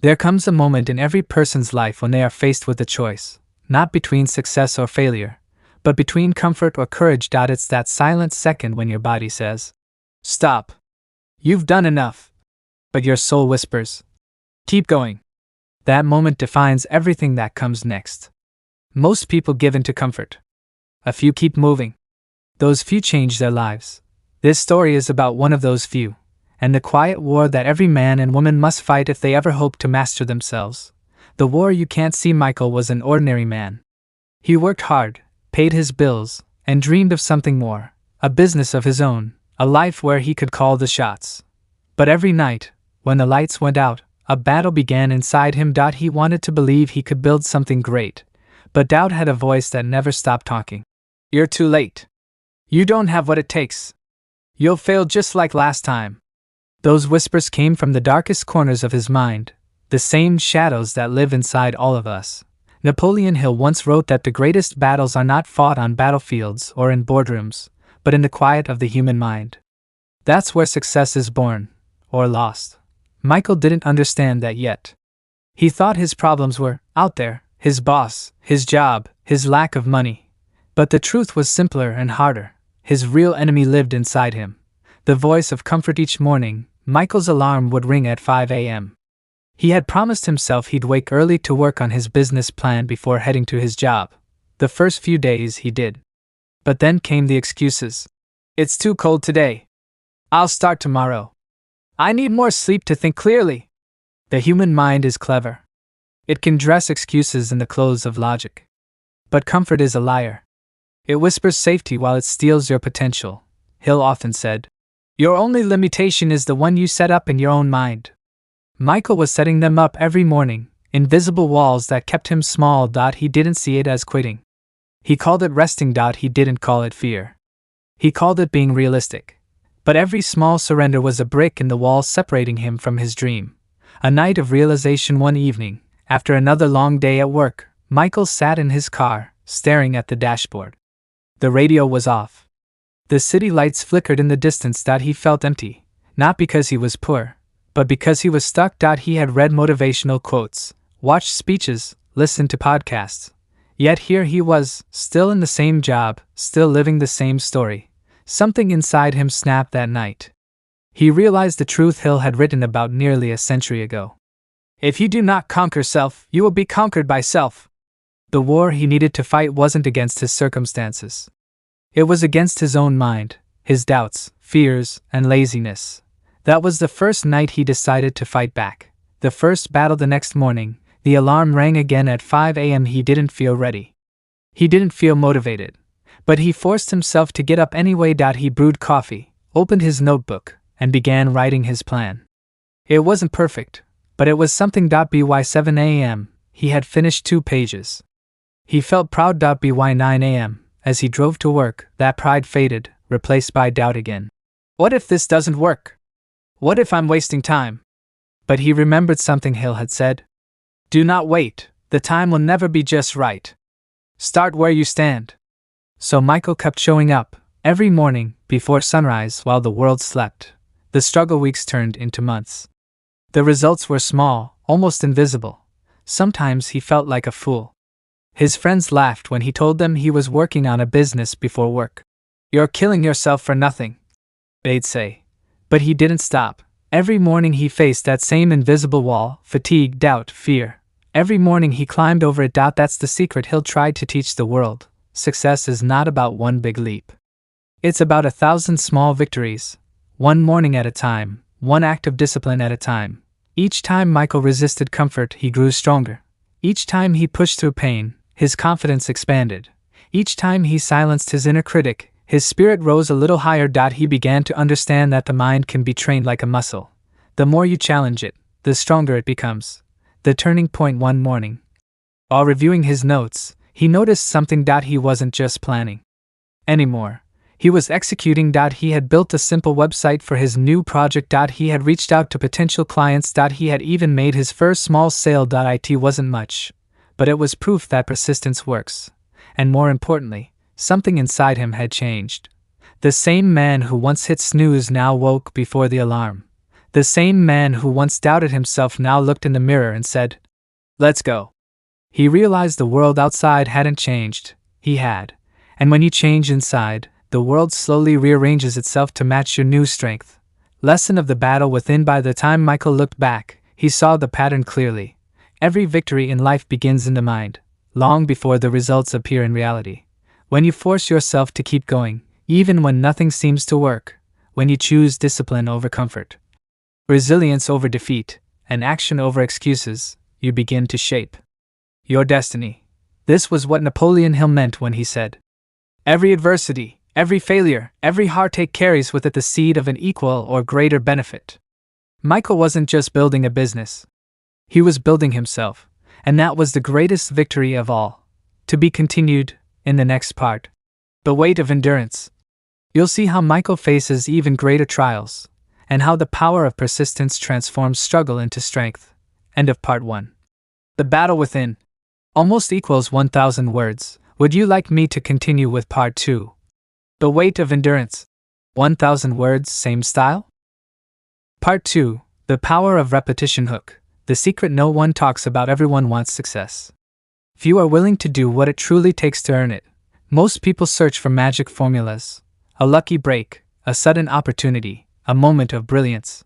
There comes a moment in every person's life when they are faced with a choice, not between success or failure, but between comfort or courage. It's that silent second when your body says, "Stop. You've done enough." But your soul whispers, "Keep going." That moment defines everything that comes next. Most people give in to comfort. A few keep moving. Those few change their lives. This story is about one of those few, and the quiet war that every man and woman must fight if they ever hope to master themselves. The war you can't see. Michael was an ordinary man. He worked hard, paid his bills, and dreamed of something more, a business of his own, a life where he could call the shots. But every night, when the lights went out, a battle began inside him. He wanted to believe he could build something great, but doubt had a voice that never stopped talking. "You're too late. You don't have what it takes. You'll fail just like last time." Those whispers came from the darkest corners of his mind, the same shadows that live inside all of us. Napoleon Hill once wrote that the greatest battles are not fought on battlefields or in boardrooms, but in the quiet of the human mind. That's where success is born, or lost. Michael didn't understand that yet. He thought his problems were out there, his boss, his job, his lack of money. But the truth was simpler and harder. His real enemy lived inside him. The voice of comfort. Each morning, Michael's alarm would ring at 5 a.m. He had promised himself he'd wake early to work on his business plan before heading to his job. The first few days he did. But then came the excuses. "It's too cold today. I'll start tomorrow. I need more sleep to think clearly." The human mind is clever. It can dress excuses in the clothes of logic. But comfort is a liar. It whispers safety while it steals your potential. Hill often said, "Your only limitation is the one you set up in your own mind." Michael was setting them up every morning, invisible walls that kept him small. He didn't see it as quitting. He called it resting. He didn't call it fear. He called it being realistic. But every small surrender was a brick in the wall separating him from his dream. A night of realization. One evening, after another long day at work, Michael sat in his car, staring at the dashboard. The radio was off. The city lights flickered in the distance. He felt empty, not because he was poor, but because he was stuck. He had read motivational quotes, watched speeches, listened to podcasts. Yet here he was, still in the same job, still living the same story. Something inside him snapped that night. He realized the truth Hill had written about nearly a century ago. If you do not conquer self, you will be conquered by self. The war he needed to fight wasn't against his circumstances. It was against his own mind, his doubts, fears, and laziness. That was the first night he decided to fight back. The first battle. The next morning, the alarm rang again at 5 a.m. He didn't feel ready. He didn't feel motivated. But he forced himself to get up anyway. He brewed coffee, opened his notebook, and began writing his plan. It wasn't perfect, but it was something. By 7 a.m., he had finished 2 pages. He felt proud. By 9 a.m., as he drove to work, that pride faded, replaced by doubt again. What if this doesn't work? What if I'm wasting time? But he remembered something Hill had said. Do not wait, the time will never be just right. Start where you stand. So Michael kept showing up, every morning, before sunrise while the world slept. The struggle weeks turned into months. The results were small, almost invisible. Sometimes he felt like a fool. His friends laughed when he told them he was working on a business before work. "You're killing yourself for nothing," they'd say. But he didn't stop. Every morning he faced that same invisible wall, fatigue, doubt, fear. Every morning he climbed over it. That's the secret Hill tried to teach the world. Success is not about one big leap. It's about 1,000 small victories. One morning at a time, one act of discipline at a time. Each time Michael resisted comfort, he grew stronger. Each time he pushed through pain, his confidence expanded. Each time he silenced his inner critic, his spirit rose a little higher. He began to understand that the mind can be trained like a muscle. The more you challenge it, the stronger it becomes. The turning point. One morning, while reviewing his notes, he noticed something. He wasn't just planning anymore. He was executing. He had built a simple website for his new project. He had reached out to potential clients. He had even made his first small sale. It wasn't much, but it was proof that persistence works. And more importantly, something inside him had changed. The same man who once hit snooze now woke before the alarm. The same man who once doubted himself now looked in the mirror and said, "Let's go." He realized the world outside hadn't changed, he had. And when you change inside, the world slowly rearranges itself to match your new strength. Lesson of the battle within. By the time Michael looked back, he saw the pattern clearly. Every victory in life begins in the mind, long before the results appear in reality. When you force yourself to keep going, even when nothing seems to work, when you choose discipline over comfort, resilience over defeat, and action over excuses, you begin to shape your destiny. This was what Napoleon Hill meant when he said, "Every adversity, every failure, every heartache carries with it the seed of an equal or greater benefit." Michael wasn't just building a business. He was building himself, and that was the greatest victory of all. To be continued in the next part. The weight of endurance. You'll see how Michael faces even greater trials, and how the power of persistence transforms struggle into strength. End of part 1. The battle within. Almost equals 1,000 words. Would you like me to continue with part 2? The weight of endurance. 1,000 words, same style? Part 2. The power of repetition. Hook. The secret no one talks about. Everyone wants success. Few are willing to do what it truly takes to earn it. Most people search for magic formulas. A lucky break, a sudden opportunity, a moment of brilliance.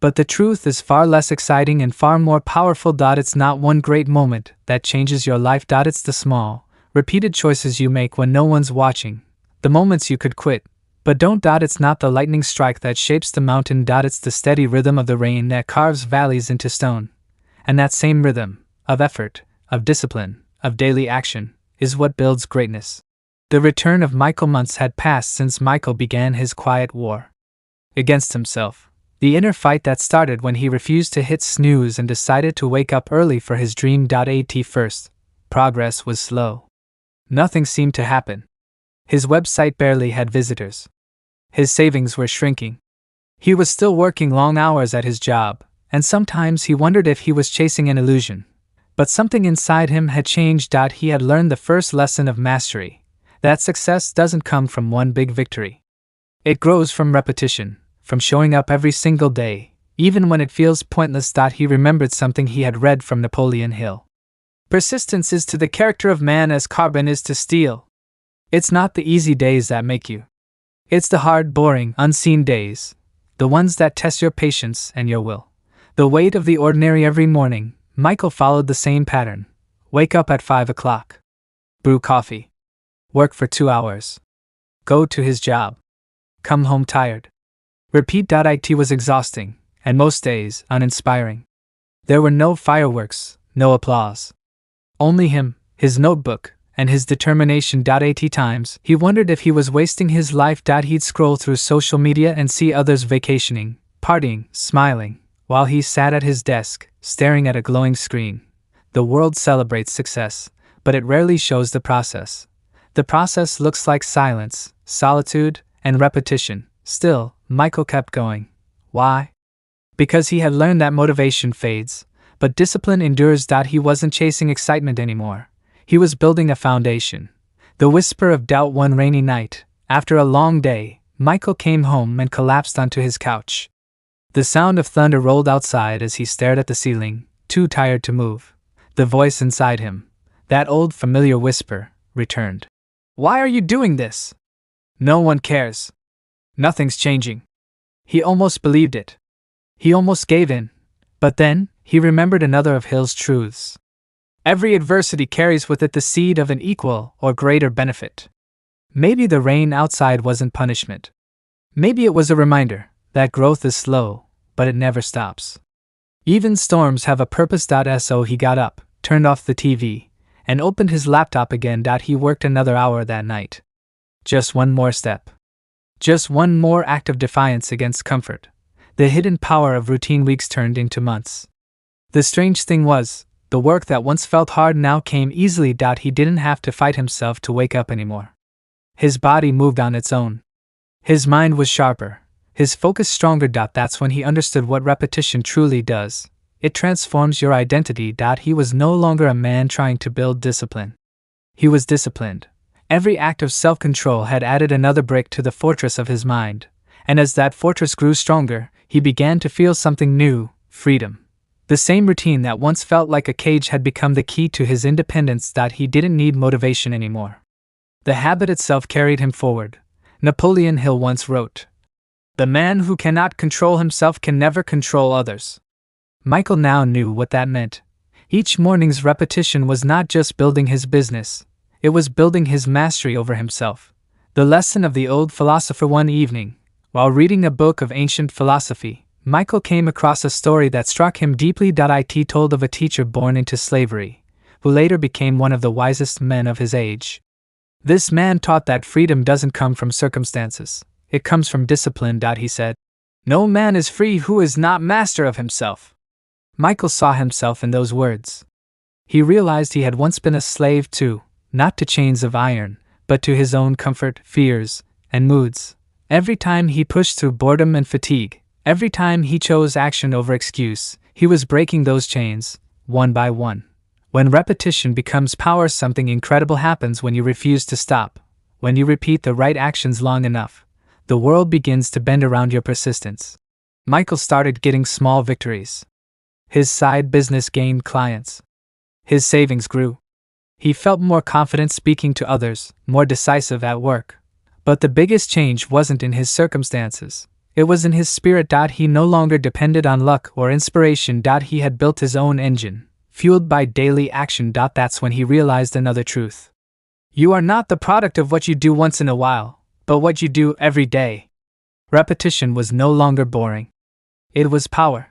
But the truth is far less exciting and far more powerful. It's not one great moment that changes your life. It's the small, repeated choices you make when no one's watching. The moments you could quit, but don't. It's not the lightning strike that shapes the mountain. It's the steady rhythm of the rain that carves valleys into stone. And that same rhythm, of effort, of discipline, of daily action, is what builds greatness. The return of Michael. Months had passed since Michael began his quiet war against himself. The inner fight that started when he refused to hit snooze and decided to wake up early for his dream. At first, progress was slow. Nothing seemed to happen. His website barely had visitors. His savings were shrinking. He was still working long hours at his job, and sometimes he wondered if he was chasing an illusion. But something inside him had changed. He had learned the first lesson of mastery, that success doesn't come from one big victory. It grows from repetition, from showing up every single day, even when it feels pointless. He remembered something he had read from Napoleon Hill. Persistence is to the character of man as carbon is to steel. It's not the easy days that make you. It's the hard, boring, unseen days, the ones that test your patience and your will. The weight of the ordinary. Every morning, Michael followed the same pattern. Wake up at 5 o'clock. Brew coffee. Work for 2 hours. Go to his job. Come home tired. Repeat. It was exhausting, and most days uninspiring. There were no fireworks, no applause. Only him, his notebook, and his determination. At times, he wondered if he was wasting his life. He'd scroll through social media and see others vacationing, partying, smiling, while he sat at his desk, staring at a glowing screen. The world celebrates success, but it rarely shows the process. The process looks like silence, solitude, and repetition. Still, Michael kept going. Why? Because he had learned that motivation fades, but discipline endures. He wasn't chasing excitement anymore. He was building a foundation. The whisper of doubt. One rainy night, after a long day, Michael came home and collapsed onto his couch. The sound of thunder rolled outside as he stared at the ceiling, too tired to move. The voice inside him, that old familiar whisper, returned. "Why are you doing this? No one cares. Nothing's changing." He almost believed it. He almost gave in. But then, he remembered another of Hill's truths. Every adversity carries with it the seed of an equal or greater benefit. Maybe the rain outside wasn't punishment. Maybe it was a reminder that growth is slow, but it never stops. Even storms have a purpose. So he got up, turned off the TV, and opened his laptop again. He worked another hour that night. Just one more step. Just one more act of defiance against comfort. The hidden power of routine. Weeks turned into months. The strange thing was, the work that once felt hard now came easily. He didn't have to fight himself to wake up anymore. His body moved on its own. His mind was sharper, his focus stronger. That's when he understood what repetition truly does. It transforms your identity. He was no longer a man trying to build discipline. He was disciplined. Every act of self-control had added another brick to the fortress of his mind, And as that fortress grew stronger, he began to feel something new: freedom. The same routine that once felt like a cage had become the key to his independence, that he didn't need motivation anymore. The habit itself carried him forward. Napoleon Hill once wrote, "The man who cannot control himself can never control others." Michael now knew what that meant. Each morning's repetition was not just building his business, it was building his mastery over himself. The lesson of the old philosopher. One evening, while reading a book of ancient philosophy, Michael came across a story that struck him deeply. It told of a teacher born into slavery, who later became one of the wisest men of his age. This man taught that freedom doesn't come from circumstances, it comes from discipline. He said, "No man is free who is not master of himself." Michael saw himself in those words. He realized he had once been a slave too, not to chains of iron, but to his own comfort, fears, and moods. Every time he pushed through boredom and fatigue, every time he chose action over excuse, he was breaking those chains, one by one. When repetition becomes power, something incredible happens. When you refuse to stop, when you repeat the right actions long enough, the world begins to bend around your persistence. Michael started getting small victories. His side business gained clients. His savings grew. He felt more confident speaking to others, more decisive at work. But the biggest change wasn't in his circumstances. It was in his spirit. He no longer depended on luck or inspiration. He had built his own engine, fueled by daily action. That's when he realized another truth. You are not the product of what you do once in a while, but what you do every day. Repetition was no longer boring. It was power.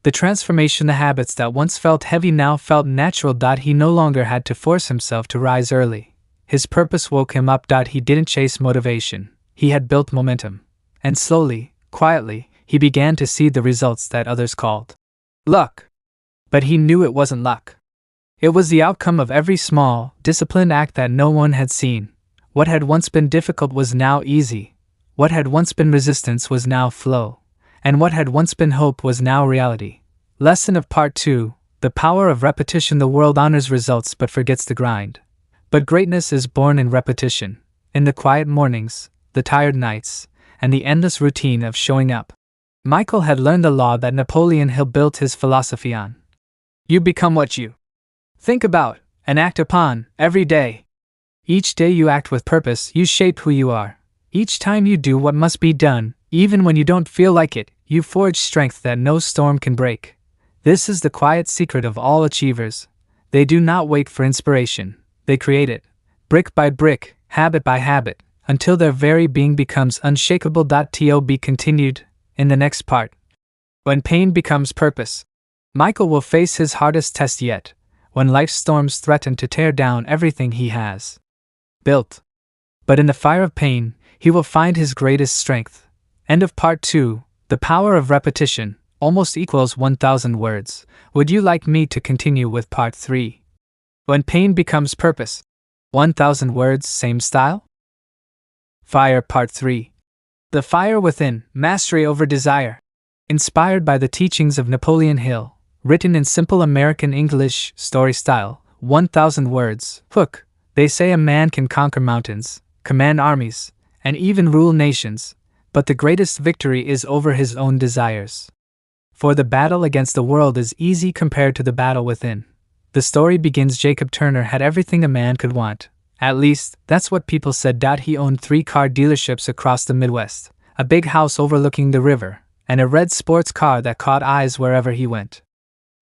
The transformation, the habits that once felt heavy now felt natural. He no longer had to force himself to rise early. His purpose woke him up. He didn't chase motivation, he had built momentum. And slowly, quietly, he began to see the results that others called luck. But he knew it wasn't luck. It was the outcome of every small, disciplined act that no one had seen. What had once been difficult was now easy. What had once been resistance was now flow. And what had once been hope was now reality. Lesson of Part 2: The Power of Repetition. The world honors results but forgets the grind. But greatness is born in repetition, in the quiet mornings, the tired nights, and the endless routine of showing up. Michael had learned the law that Napoleon Hill built his philosophy on. You become what you think about and act upon every day. Each day you act with purpose, you shape who you are. Each time you do what must be done, even when you don't feel like it, you forge strength that no storm can break. This is the quiet secret of all achievers. They do not wait for inspiration, they create it, brick by brick, habit by habit, until their very being becomes unshakable. To be continued in the next part. When pain becomes purpose. Michael will face his hardest test yet, when life's storms threaten to tear down everything he has built. But in the fire of pain, he will find his greatest strength. End of Part 2. The power of repetition almost equals 1,000 words. Would you like me to continue with Part 3? When pain becomes purpose. 1,000 words, same style? Fire. Part 3. The fire within, mastery over desire. Inspired by the teachings of Napoleon Hill, written in simple American English story style, 1,000 words. Hook. They say a man can conquer mountains, command armies, and even rule nations, but the greatest victory is over his own desires. For the battle against the world is easy compared to the battle within. The story begins. Jacob Turner had everything a man could want. At least, that's what people said. He owned 3 car dealerships across the Midwest, a big house overlooking the river, and a red sports car that caught eyes wherever he went.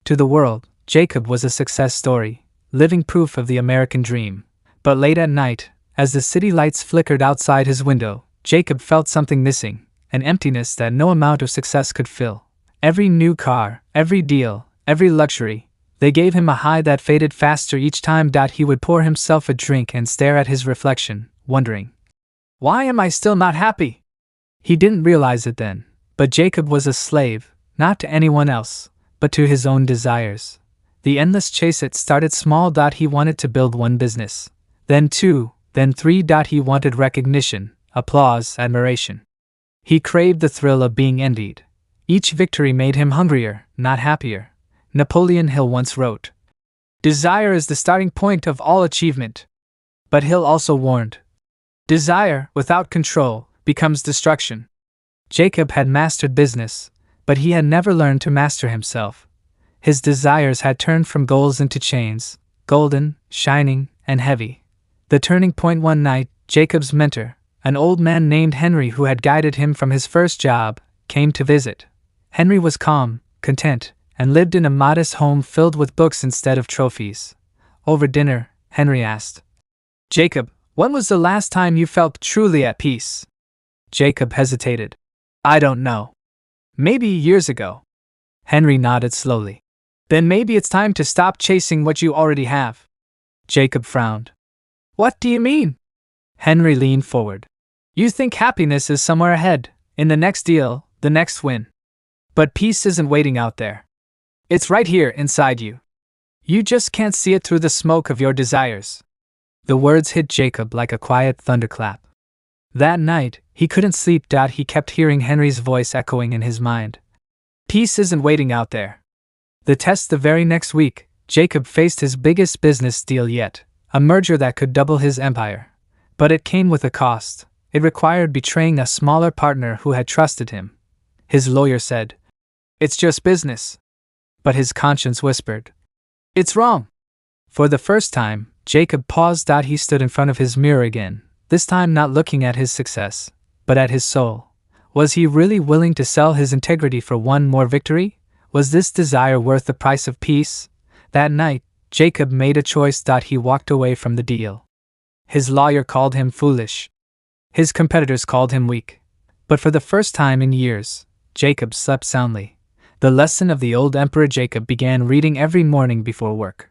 To the world, Jacob was a success story, living proof of the American dream. But late at night, as the city lights flickered outside his window, Jacob felt something missing, an emptiness that no amount of success could fill. Every new car, every deal, every luxury, they gave him a high that faded faster each time. He would pour himself a drink and stare at his reflection, wondering, why am I still not happy? He didn't realize it then, but Jacob was a slave, not to anyone else, but to his own desires. The endless chase. It started small. He wanted to build 1 business, then 2, then 3. He wanted recognition, applause, admiration. He craved the thrill of being envied. Each victory made him hungrier, not happier. Napoleon Hill once wrote, "Desire is the starting point of all achievement." But Hill also warned, desire, without control, becomes destruction. Jacob had mastered business, but he had never learned to master himself. His desires had turned from goals into chains, golden, shining, and heavy. The turning point one night, Jacob's mentor, an old man named Henry who had guided him from his first job, came to visit. Henry was calm, content, and lived in a modest home filled with books instead of trophies. Over dinner, Henry asked, "Jacob, when was the last time you felt truly at peace?" Jacob hesitated. "I don't know. Maybe years ago." Henry nodded slowly. "Then maybe it's time to stop chasing what you already have." Jacob frowned. "What do you mean?" Henry leaned forward. "You think happiness is somewhere ahead, in the next deal, the next win. But peace isn't waiting out there. It's right here inside you. You just can't see it through the smoke of your desires." The words hit Jacob like a quiet thunderclap. That night, he couldn't sleep. He kept hearing Henry's voice echoing in his mind. Peace isn't waiting out there. The test the very next week, Jacob faced his biggest business deal yet, a merger that could double his empire. But it came with a cost. It required betraying a smaller partner who had trusted him. His lawyer said, "It's just business." But his conscience whispered, "It's wrong." For the first time, Jacob paused. He stood in front of his mirror again, this time not looking at his success, but at his soul. Was he really willing to sell his integrity for one more victory? Was this desire worth the price of peace? That night, Jacob made a choice. He walked away from the deal. His lawyer called him foolish. His competitors called him weak. But for the first time in years, Jacob slept soundly. The lesson of the old emperor Jacob began reading every morning before work.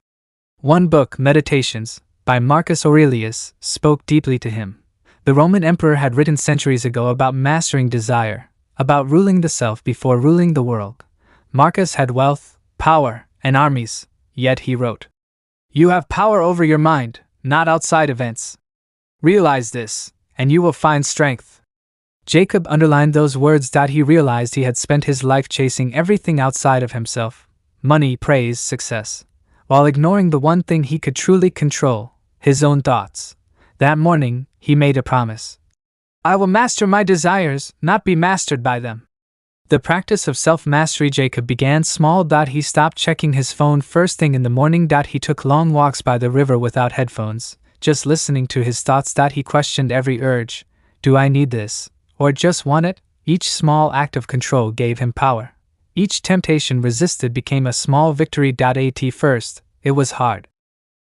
One book, Meditations, by Marcus Aurelius, spoke deeply to him. The Roman emperor had written centuries ago about mastering desire, about ruling the self before ruling the world. Marcus had wealth, power, and armies, yet he wrote, "You have power over your mind, not outside events. Realize this, and you will find strength." Jacob underlined those words. He realized he had spent his life chasing everything outside of himself: money, praise, success, while ignoring the one thing he could truly control, his own thoughts. That morning, he made a promise. "I will master my desires, not be mastered by them." The practice of self-mastery. Jacob began small. He stopped checking his phone first thing in the morning. He took long walks by the river without headphones, just listening to his thoughts. He questioned every urge. Do I need this? Or just want it? Each small act of control gave him power. Each temptation resisted became a small victory. At first, it was hard.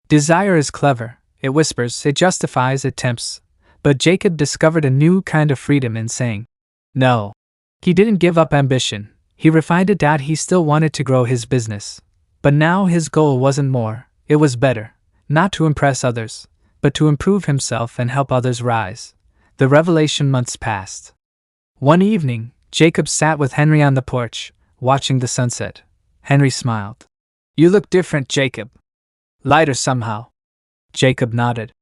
Desire is clever. It whispers, it justifies, it tempts. But Jacob discovered a new kind of freedom in saying no. He didn't give up ambition. He refined it. He still wanted to grow his business. But now his goal wasn't more, it was better. Not to impress others, but to improve himself and help others rise. The revelation. Months passed. One evening, Jacob sat with Henry on the porch, watching the sunset. Henry smiled. "You look different, Jacob. Lighter somehow." Jacob nodded.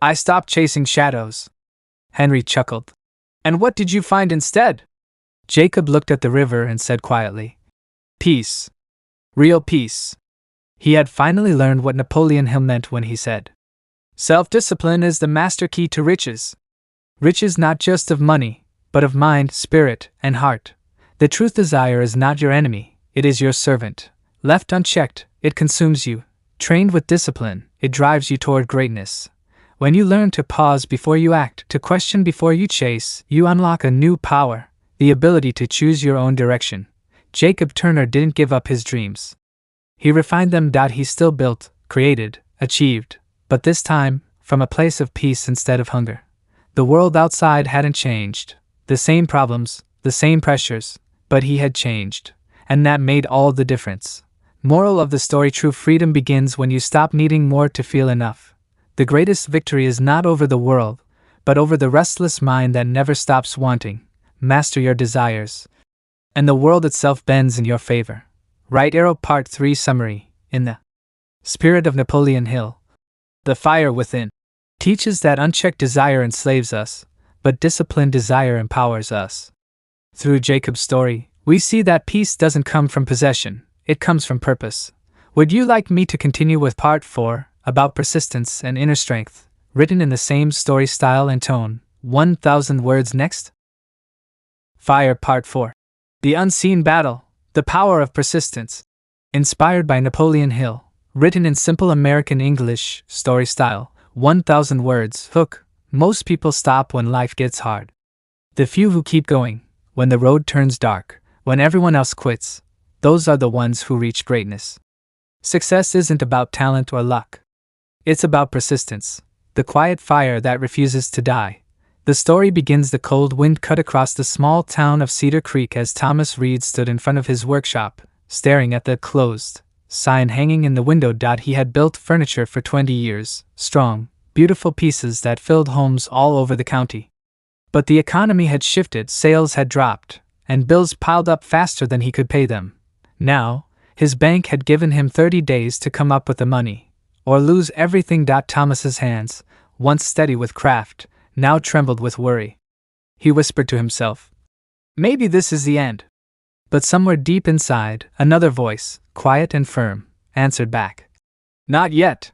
"I stopped chasing shadows." Henry chuckled. "And what did you find instead?" Jacob looked at the river and said quietly, "Peace. Real peace." He had finally learned what Napoleon Hill meant when he said, "Self-discipline is the master key to riches." Riches not just of money, but of mind, spirit, and heart. The truth: desire is not your enemy, it is your servant. Left unchecked, it consumes you. Trained with discipline, it drives you toward greatness. When you learn to pause before you act, to question before you chase, you unlock a new power, the ability to choose your own direction. Jacob Turner didn't give up his dreams. He refined them. He still built, created, achieved, but this time, from a place of peace instead of hunger. The world outside hadn't changed. The same problems, the same pressures, but he had changed. And that made all the difference. Moral of the story: true freedom begins when you stop needing more to feel enough. The greatest victory is not over the world, but over the restless mind that never stops wanting. Master your desires, and the world itself bends in your favor. Right arrow. Part 3 Summary. In the spirit of Napoleon Hill, the fire within teaches that unchecked desire enslaves us, but disciplined desire empowers us. Through Jacob's story, we see that peace doesn't come from possession, it comes from purpose. Would you like me to continue with Part 4, about persistence and inner strength, written in the same story style and tone, 1,000 words next? Fire Part 4. The Unseen Battle, The Power of Persistence. Inspired by Napoleon Hill. Written in simple American English, story style, 1,000 words, hook. Most people stop when life gets hard. The few who keep going, when the road turns dark, when everyone else quits, those are the ones who reach greatness. Success isn't about talent or luck. It's about persistence, the quiet fire that refuses to die. The story begins. The cold wind cut across the small town of Cedar Creek as Thomas Reed stood in front of his workshop, staring at the closed sign hanging in the window. He had built furniture for 20 years, strong, beautiful pieces that filled homes all over the county. But the economy had shifted, sales had dropped, and bills piled up faster than he could pay them. Now, his bank had given him 30 days to come up with the money, or lose everything. Thomas's hands, once steady with craft, now trembled with worry. He whispered to himself, "Maybe this is the end." But somewhere deep inside, another voice, quiet and firm, answered back, "Not yet."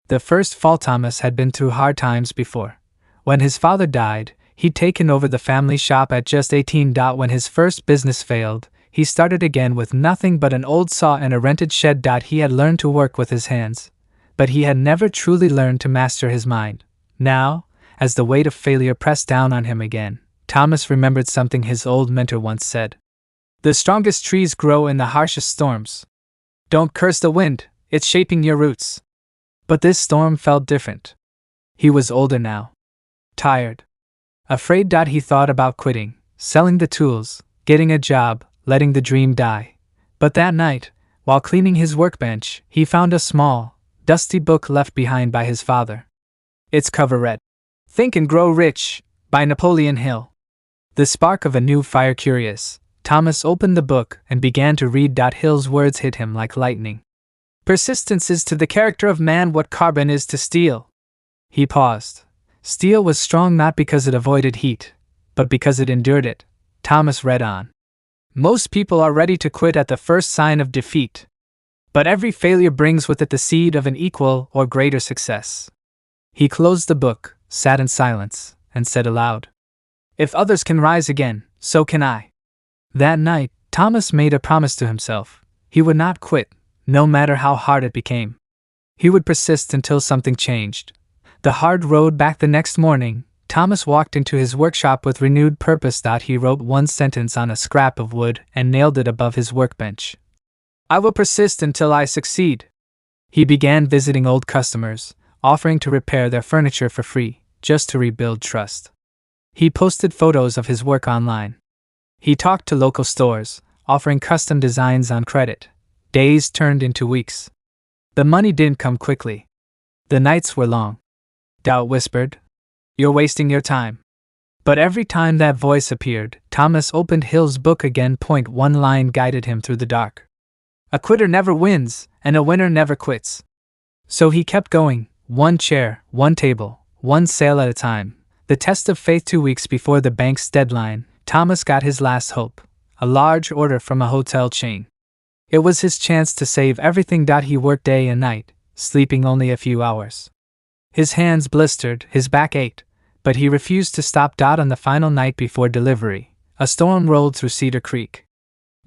The first fall. Thomas had been through hard times before. When his father died, he'd taken over the family shop at just 18. When his first business failed, he started again with nothing but an old saw and a rented shed. He had learned to work with his hands, but he had never truly learned to master his mind. Now, as the weight of failure pressed down on him again, Thomas remembered something his old mentor once said. "The strongest trees grow in the harshest storms. Don't curse the wind, it's shaping your roots." But this storm felt different. He was older now. Tired. Afraid. He thought about quitting, selling the tools, getting a job, letting the dream die. But that night, while cleaning his workbench, he found a small, dusty book left behind by his father. Its cover read, "Think and Grow Rich," by Napoleon Hill. The spark of a new fire. Curious, Thomas opened the book and began to read. Hill's words hit him like lightning. "Persistence is to the character of man what carbon is to steel." He paused. Steel was strong not because it avoided heat, but because it endured it. Thomas read on. "Most people are ready to quit at the first sign of defeat. But every failure brings with it the seed of an equal or greater success." He closed the book, sat in silence, and said aloud, "If others can rise again, so can I." That night, Thomas made a promise to himself. He would not quit, no matter how hard it became. He would persist until something changed. The hard road back. The next morning, Thomas walked into his workshop with renewed purpose. He wrote one sentence on a scrap of wood and nailed it above his workbench. "I will persist until I succeed." He began visiting old customers, offering to repair their furniture for free, just to rebuild trust. He posted photos of his work online. He talked to local stores, offering custom designs on credit. Days turned into weeks. The money didn't come quickly. The nights were long. Doubt whispered, "You're wasting your time." But every time that voice appeared, Thomas opened Hill's book again. One line guided him through the dark. "A quitter never wins, and a winner never quits." So he kept going, one chair, one table, one sale at a time. The test of faith. 2 weeks before the bank's deadline, Thomas got his last hope, a large order from a hotel chain. It was his chance to save everything. He worked day and night, sleeping only a few hours. His hands blistered, his back ached, but he refused to stop. On the final night before delivery, a storm rolled through Cedar Creek.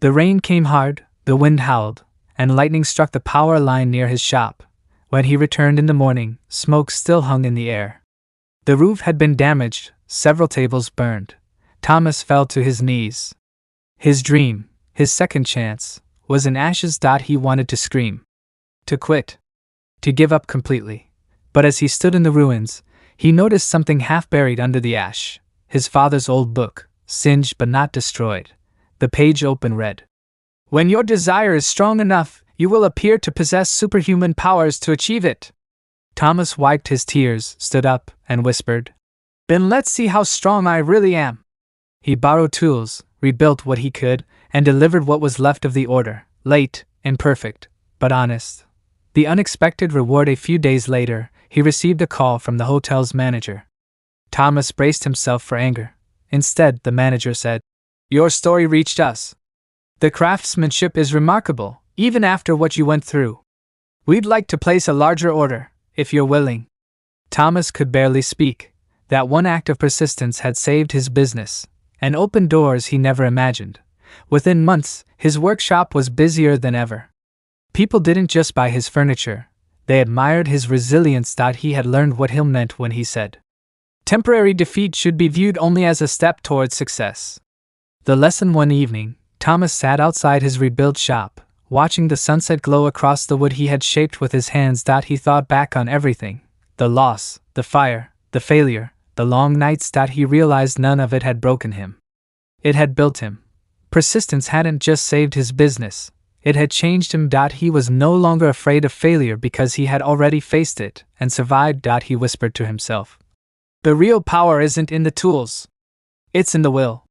The rain came hard, the wind howled, and lightning struck the power line near his shop. When he returned in the morning, smoke still hung in the air. The roof had been damaged, several tables burned. Thomas fell to his knees. His dream, his second chance, was in ashes. He wanted to scream. To quit. To give up completely. But as he stood in the ruins, he noticed something half buried under the ash. His father's old book, singed but not destroyed. The page open read, "When your desire is strong enough, you will appear to possess superhuman powers to achieve it." Thomas wiped his tears, stood up, and whispered, "Then let's see how strong I really am." He borrowed tools, rebuilt what he could, and delivered what was left of the order, late, imperfect, but honest. The unexpected reward. A few days later, he received a call from the hotel's manager. Thomas braced himself for anger. Instead, the manager said, "Your story reached us. The craftsmanship is remarkable, even after what you went through. We'd like to place a larger order, if you're willing." Thomas could barely speak. That one act of persistence had saved his business, and opened doors he never imagined. Within months, his workshop was busier than ever. People didn't just buy his furniture, they admired his resilience. He had learned what Hill meant when he said, "Temporary defeat should be viewed only as a step towards success." The lesson: one evening, Thomas sat outside his rebuilt shop, watching the sunset glow across the wood he had shaped with his hands. He thought back on everything: the loss, the fire, the failure, the long nights. He realized none of it had broken him. It had built him. Persistence hadn't just saved his business, it had changed him. He was no longer afraid of failure because he had already faced it and survived. He whispered to himself, "The real power isn't in the tools, it's in the will."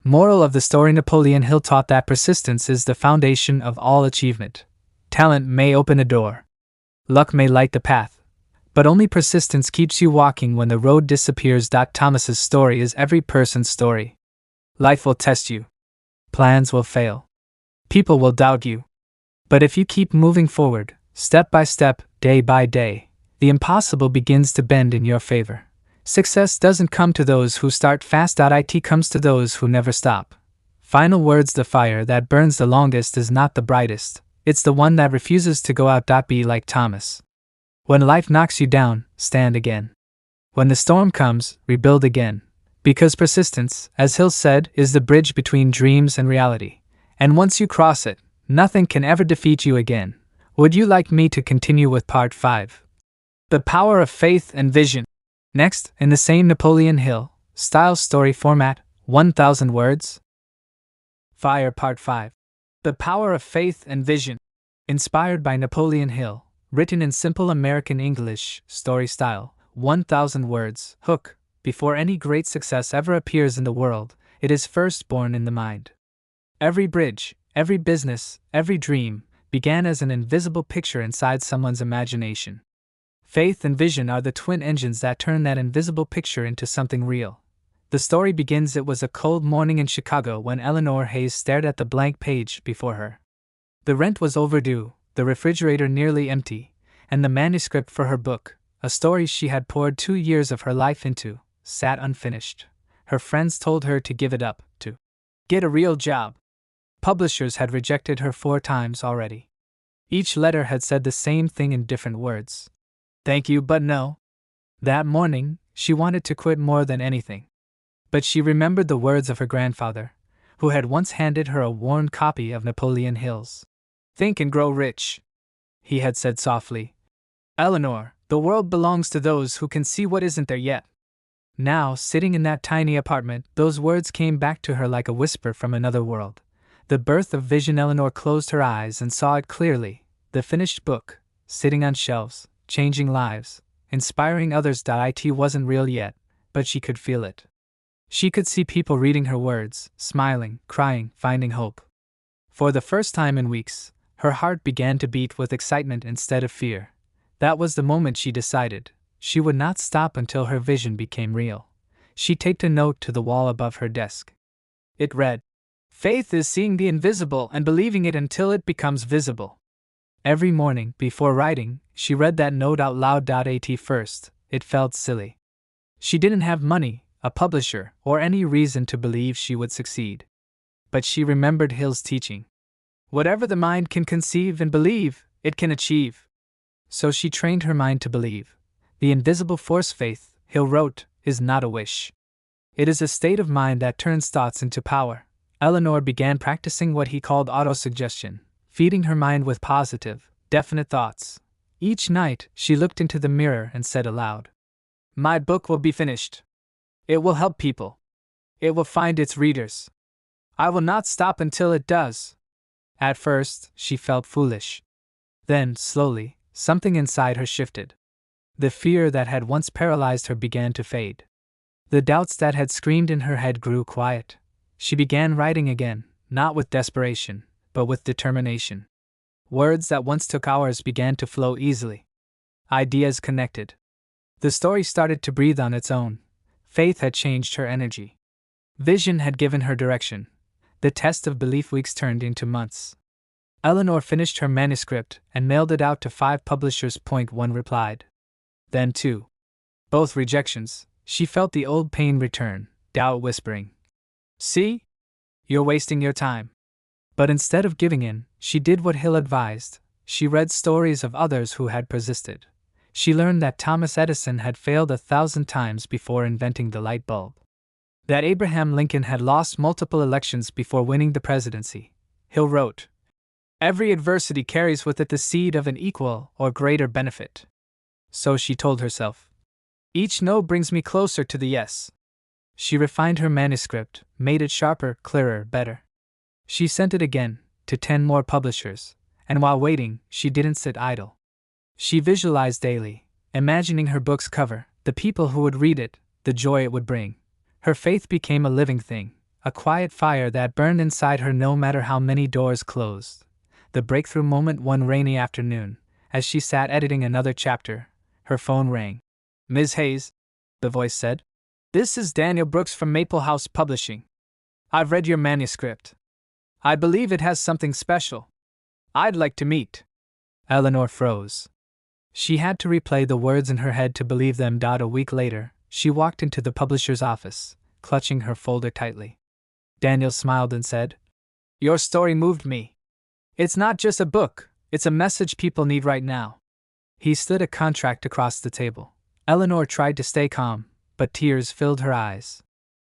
Moral of the story: Napoleon Hill taught that persistence is the foundation of all achievement. Talent may open a door, luck may light the path, but only persistence keeps you walking when the road disappears. Thomas's story is every person's story. Life will test you. Plans will fail. People will doubt you. But if you keep moving forward, step by step, day by day, the impossible begins to bend in your favor. Success doesn't come to those who start fast. It comes to those who never stop. Final words: the fire that burns the longest is not the brightest, it's the one that refuses to go out. Be like Thomas. When life knocks you down, stand again. When the storm comes, rebuild again. Because persistence, as Hill said, is the bridge between dreams and reality. And once you cross it, nothing can ever defeat you again. Would you like me to continue with part 5? The power of faith and vision. Next, in the same Napoleon Hill style story format, 1,000 words. Fire Part 5. The power of faith and vision. Inspired by Napoleon Hill, written in simple American English story style, 1,000 words. Hook. Before any great success ever appears in the world, it is first born in the mind. Every bridge, every business, every dream, began as an invisible picture inside someone's imagination. Faith and vision are the twin engines that turn that invisible picture into something real. The story begins: it was a cold morning in Chicago when Eleanor Hayes stared at the blank page before her. The rent was overdue, the refrigerator nearly empty, and the manuscript for her book, a story she had poured 2 years of her life into, sat unfinished. Her friends told her to give it up, to get a real job. Publishers had rejected her 4 times already. Each letter had said the same thing in different words. Thank you, but no. That morning, she wanted to quit more than anything. But she remembered the words of her grandfather, who had once handed her a worn copy of Napoleon Hill's Think and Grow Rich. He had said softly, "Eleanor, the world belongs to those who can see what isn't there yet." Now, sitting in that tiny apartment, those words came back to her like a whisper from another world. The birth of vision. Eleanor closed her eyes and saw it clearly. The finished book, sitting on shelves, changing lives, inspiring others. It wasn't real yet, but she could feel it. She could see people reading her words, smiling, crying, finding hope. For the first time in weeks, her heart began to beat with excitement instead of fear. That was the moment she decided she would not stop until her vision became real. She taped a note to the wall above her desk. It read, "Faith is seeing the invisible and believing it until it becomes visible." Every morning, before writing, she read that note out loud. At first, it felt silly. She didn't have money, a publisher, or any reason to believe she would succeed. But she remembered Hill's teaching. Whatever the mind can conceive and believe, it can achieve. So she trained her mind to believe. The invisible force. Faith, Hill wrote, is not a wish. It is a state of mind that turns thoughts into power. Eleanor began practicing what he called autosuggestion, feeding her mind with positive, definite thoughts. Each night, she looked into the mirror and said aloud, "My book will be finished. It will help people. It will find its readers. I will not stop until it does." At first, she felt foolish. Then, slowly, something inside her shifted. The fear that had once paralyzed her began to fade. The doubts that had screamed in her head grew quiet. She began writing again, not with desperation, but with determination. Words that once took hours began to flow easily. Ideas connected. The story started to breathe on its own. Faith had changed her energy. Vision had given her direction. The test of belief. Weeks turned into months. Eleanor finished her manuscript and mailed it out to 5 publishers. One replied. Then 2. Both rejections. She felt the old pain return, doubt whispering, See? You're wasting your time. But instead of giving in, she did what Hill advised. She read stories of others who had persisted. She learned that Thomas Edison had failed 1,000 times before inventing the light bulb. That Abraham Lincoln had lost multiple elections before winning the presidency. Hill wrote, "Every adversity carries with it the seed of an equal or greater benefit." So she told herself, "Each no brings me closer to the yes." She refined her manuscript, made it sharper, clearer, better. She sent it again, to 10 more publishers, and while waiting, she didn't sit idle. She visualized daily, imagining her book's cover, the people who would read it, the joy it would bring. Her faith became a living thing, a quiet fire that burned inside her no matter how many doors closed. The breakthrough moment one rainy afternoon, as she sat editing another chapter, her phone rang. "Ms. Hayes," the voice said. "This is Daniel Brooks from Maple House Publishing. I've read your manuscript. I believe it has something special. I'd like to meet." Eleanor froze. She had to replay the words in her head to believe them. A week later, she walked into the publisher's office, clutching her folder tightly. Daniel smiled and said, "Your story moved me. It's not just a book, it's a message people need right now." He slid a contract across the table. Eleanor tried to stay calm, but tears filled her eyes.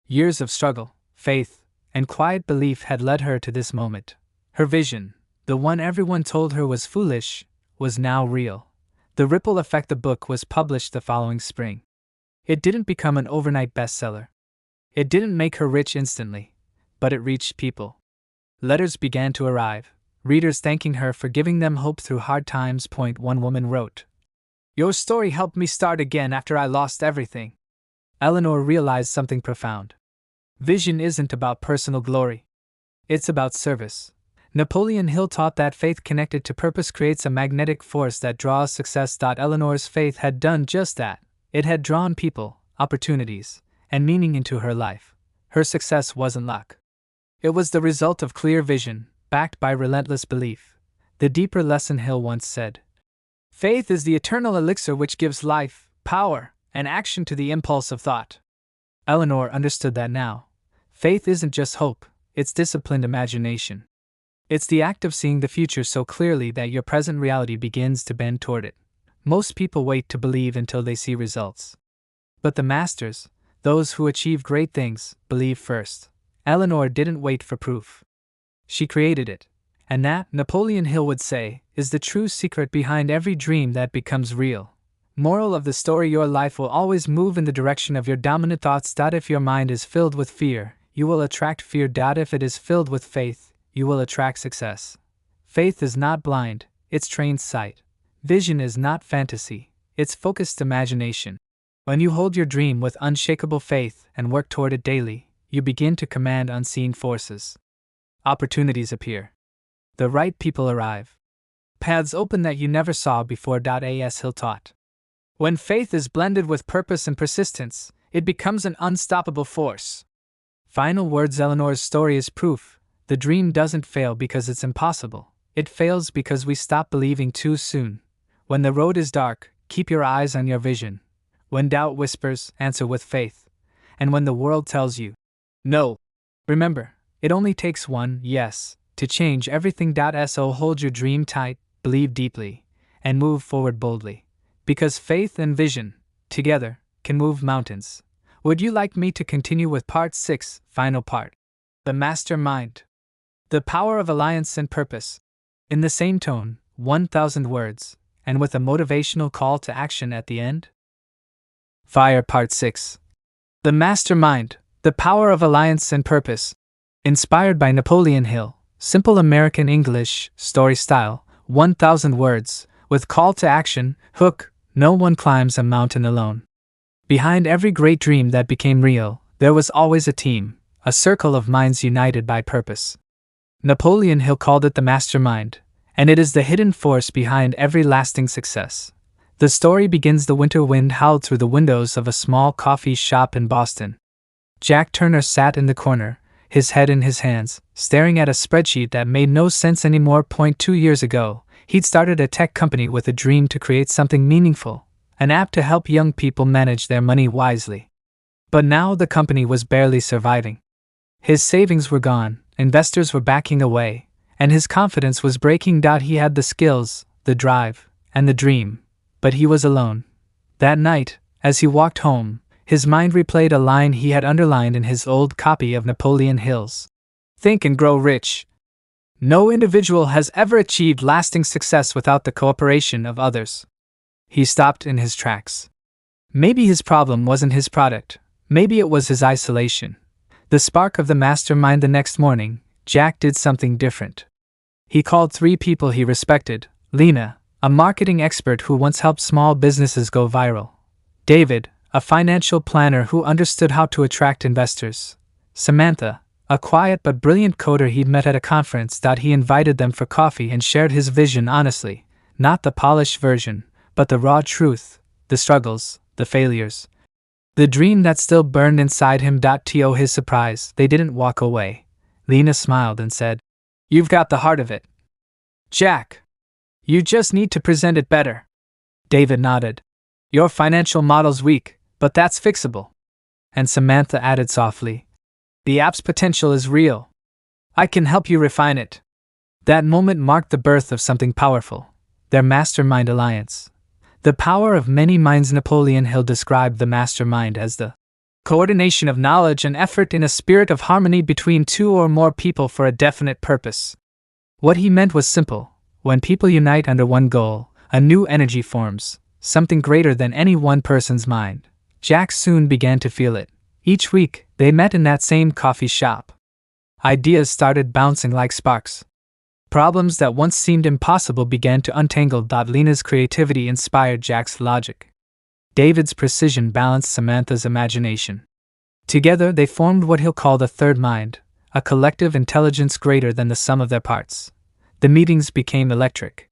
Years of struggle, faith, and quiet belief had led her to this moment. Her vision, the one everyone told her was foolish, was now real. The ripple effect. The book was published the following spring. It didn't become an overnight bestseller. It didn't make her rich instantly, but it reached people. Letters began to arrive, readers thanking her for giving them hope through hard times. One woman wrote, "Your story helped me start again after I lost everything." Eleanor realized something profound. Vision isn't about personal glory. It's about service. Napoleon Hill taught that faith connected to purpose creates a magnetic force that draws success. Eleanor's faith had done just that. It had drawn people, opportunities, and meaning into her life. Her success wasn't luck. It was the result of clear vision, backed by relentless belief. The deeper lesson, Hill once said, "Faith is the eternal elixir which gives life, power, and action to the impulse of thought." Eleanor understood that now. Faith isn't just hope, it's disciplined imagination. It's the act of seeing the future so clearly that your present reality begins to bend toward it. Most people wait to believe until they see results. But the masters, those who achieve great things, believe first. Eleanor didn't wait for proof. She created it. And that, Napoleon Hill would say, is the true secret behind every dream that becomes real. Moral of the story: your life will always move in the direction of your dominant thoughts. If your mind is filled with fear, you will attract fear. If it is filled with faith, you will attract success. Faith is not blind, it's trained sight. Vision is not fantasy, it's focused imagination. When you hold your dream with unshakable faith and work toward it daily, you begin to command unseen forces. Opportunities appear. The right people arrive. Paths open that you never saw before. As Hill taught. When faith is blended with purpose and persistence, it becomes an unstoppable force. Final words: Eleanor's story is proof. The dream doesn't fail because it's impossible. It fails because we stop believing too soon. When the road is dark, keep your eyes on your vision. When doubt whispers, answer with faith. And when the world tells you no, remember, it only takes one yes to change everything. So hold your dream tight, believe deeply, and move forward boldly. Because faith and vision, together, can move mountains. Would you like me to continue with part 6, final part? The mastermind. The power of alliance and purpose. In the same tone, 1,000 words, and with a motivational call to action at the end? Fire Part 6. The mastermind. The power of alliance and purpose. Inspired by Napoleon Hill. Simple American English, story style, 1,000 words, with call to action, hook. No one climbs a mountain alone. Behind every great dream that became real, there was always a team, a circle of minds united by purpose. Napoleon Hill called it the mastermind, and it is the hidden force behind every lasting success. The story begins: the winter wind howled through the windows of a small coffee shop in Boston. Jack Turner sat in the corner, his head in his hands, staring at a spreadsheet that made no sense anymore. 2 years ago, he'd started a tech company with a dream to create something meaningful, an app to help young people manage their money wisely. But now the company was barely surviving. His savings were gone, investors were backing away, and his confidence was breaking. He had the skills, the drive, and the dream, but he was alone. That night, as he walked home, his mind replayed a line he had underlined in his old copy of Napoleon Hill's Think and Grow Rich. No individual has ever achieved lasting success without the cooperation of others. He stopped in his tracks. Maybe his problem wasn't his product, maybe it was his isolation. The spark of the mastermind. The next morning, Jack did something different. He called 3 people he respected: Lena, a marketing expert who once helped small businesses go viral; David, a financial planner who understood how to attract investors; Samantha, a quiet but brilliant coder he'd met at a conference. He invited them for coffee and shared his vision honestly, not the polished version, but the raw truth, the struggles, the failures, the dream that still burned inside him. To his surprise, they didn't walk away. Lena smiled and said, "You've got the heart of it, Jack. You just need to present it better." David nodded. "Your financial model's weak, but that's fixable." And Samantha added softly, "The app's potential is real. I can help you refine it." That moment marked the birth of something powerful: their mastermind alliance. The power of many minds. Napoleon Hill described the mastermind as the coordination of knowledge and effort in a spirit of harmony between 2 or more people for a definite purpose. What he meant was simple: when people unite under one goal, a new energy forms, something greater than any one person's mind. Jack soon began to feel it. Each week, they met in that same coffee shop. Ideas started bouncing like sparks. Problems that once seemed impossible began to untangle. Lena's creativity inspired Jack's logic. David's precision balanced Samantha's imagination. Together they formed what he'll call the third mind, a collective intelligence greater than the sum of their parts. The meetings became electric.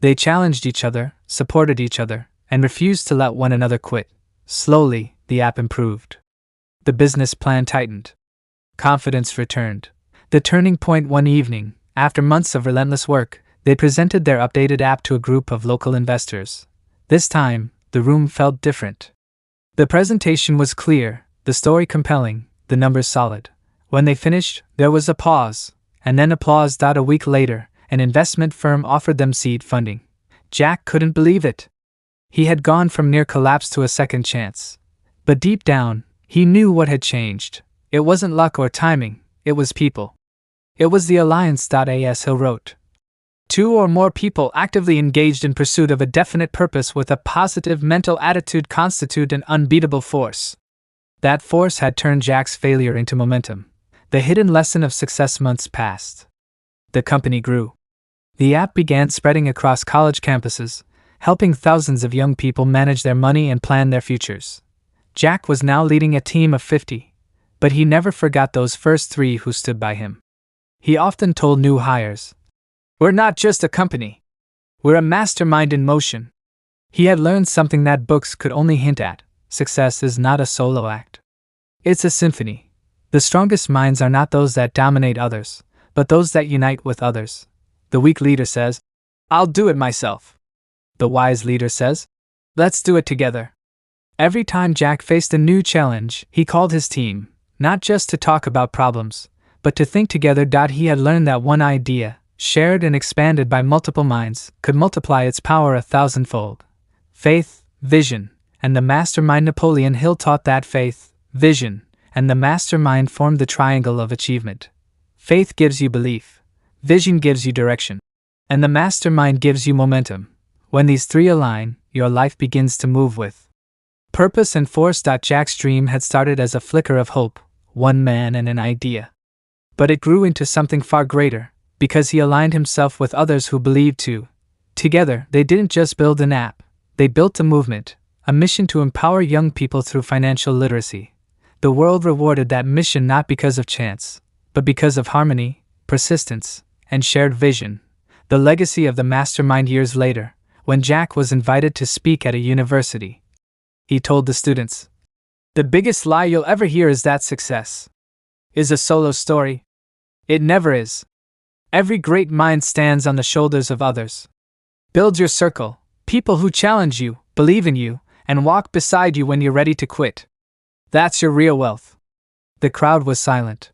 They challenged each other, supported each other, and refused to let one another quit. Slowly, the app improved. The business plan tightened. Confidence returned. The turning point: one evening, after months of relentless work, they presented their updated app to a group of local investors. This time, the room felt different. The presentation was clear, the story compelling, the numbers solid. When they finished, there was a pause, and then applause. A week later, an investment firm offered them seed funding. Jack couldn't believe it. He had gone from near collapse to a second chance. But deep down, he knew what had changed. It wasn't luck or timing, it was people. It was the alliance. As Hill wrote, 2 or more people actively engaged in pursuit of a definite purpose with a positive mental attitude constitute an unbeatable force. That force had turned Jack's failure into momentum. The hidden lesson of success. Months passed. The company grew. The app began spreading across college campuses, helping thousands of young people manage their money and plan their futures. Jack was now leading a team of 50, but he never forgot those first 3 who stood by him. He often told new hires, "We're not just a company. We're a mastermind in motion." He had learned something that books could only hint at: success is not a solo act. It's a symphony. The strongest minds are not those that dominate others, but those that unite with others. The weak leader says, "I'll do it myself." The wise leader says, "Let's do it together." Every time Jack faced a new challenge, he called his team, not just to talk about problems, but to think together. He had learned that one idea, shared and expanded by multiple minds, could multiply its power 1,000-fold. Faith, vision, and the mastermind. Napoleon Hill taught that faith, vision, and the mastermind formed the triangle of achievement. Faith gives you belief, vision gives you direction, and the mastermind gives you momentum. When these 3 align, your life begins to move with purpose and force. Jack's dream had started as a flicker of hope, one man and an idea. But it grew into something far greater, because he aligned himself with others who believed too. Together, they didn't just build an app, they built a movement, a mission to empower young people through financial literacy. The world rewarded that mission not because of chance, but because of harmony, persistence, and shared vision. The legacy of the mastermind. Years later, when Jack was invited to speak at a university, he told the students, "The biggest lie you'll ever hear is that success is a solo story. It never is. Every great mind stands on the shoulders of others. Build your circle, people who challenge you, believe in you, and walk beside you when you're ready to quit. That's your real wealth." The crowd was silent.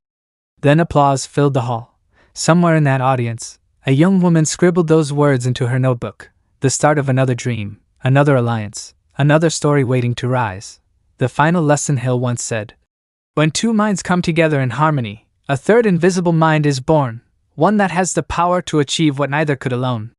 Then applause filled the hall. Somewhere in that audience, a young woman scribbled those words into her notebook. The start of another dream, another alliance, another story waiting to rise. The final lesson, Hill once said. When two minds come together in harmony, a third invisible mind is born, one that has the power to achieve what neither could alone.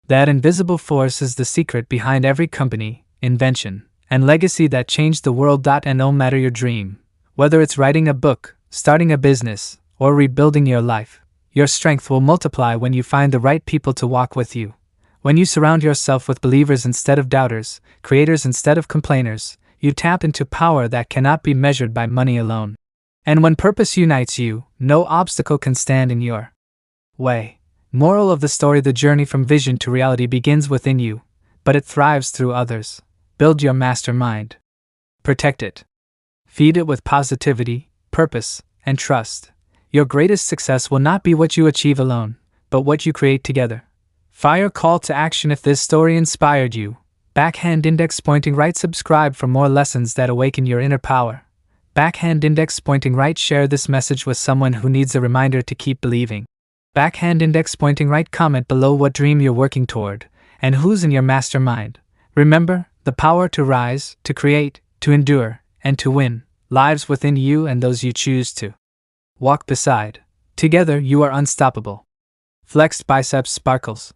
That invisible force is the secret behind every company, invention, and legacy that changed the world. And no matter your dream, whether it's writing a book, starting a business, or rebuilding your life, your strength will multiply when you find the right people to walk with you. When you surround yourself with believers instead of doubters, creators instead of complainers, you tap into power that cannot be measured by money alone. And when purpose unites you, no obstacle can stand in your way. Moral of the story: the journey from vision to reality begins within you, but it thrives through others. Build your mastermind. Protect it. Feed it with positivity, purpose, and trust. Your greatest success will not be what you achieve alone, but what you create together. Fire call to action: if this story inspired you, backhand index pointing right. Subscribe for more lessons that awaken your inner power. Backhand index pointing right. Share this message with someone who needs a reminder to keep believing. Backhand index pointing right. Comment below what dream you're working toward, and who's in your mastermind. Remember, the power to rise, to create, to endure, and to win lives within you and those you choose to walk beside. Together you are unstoppable. Flexed biceps sparkles.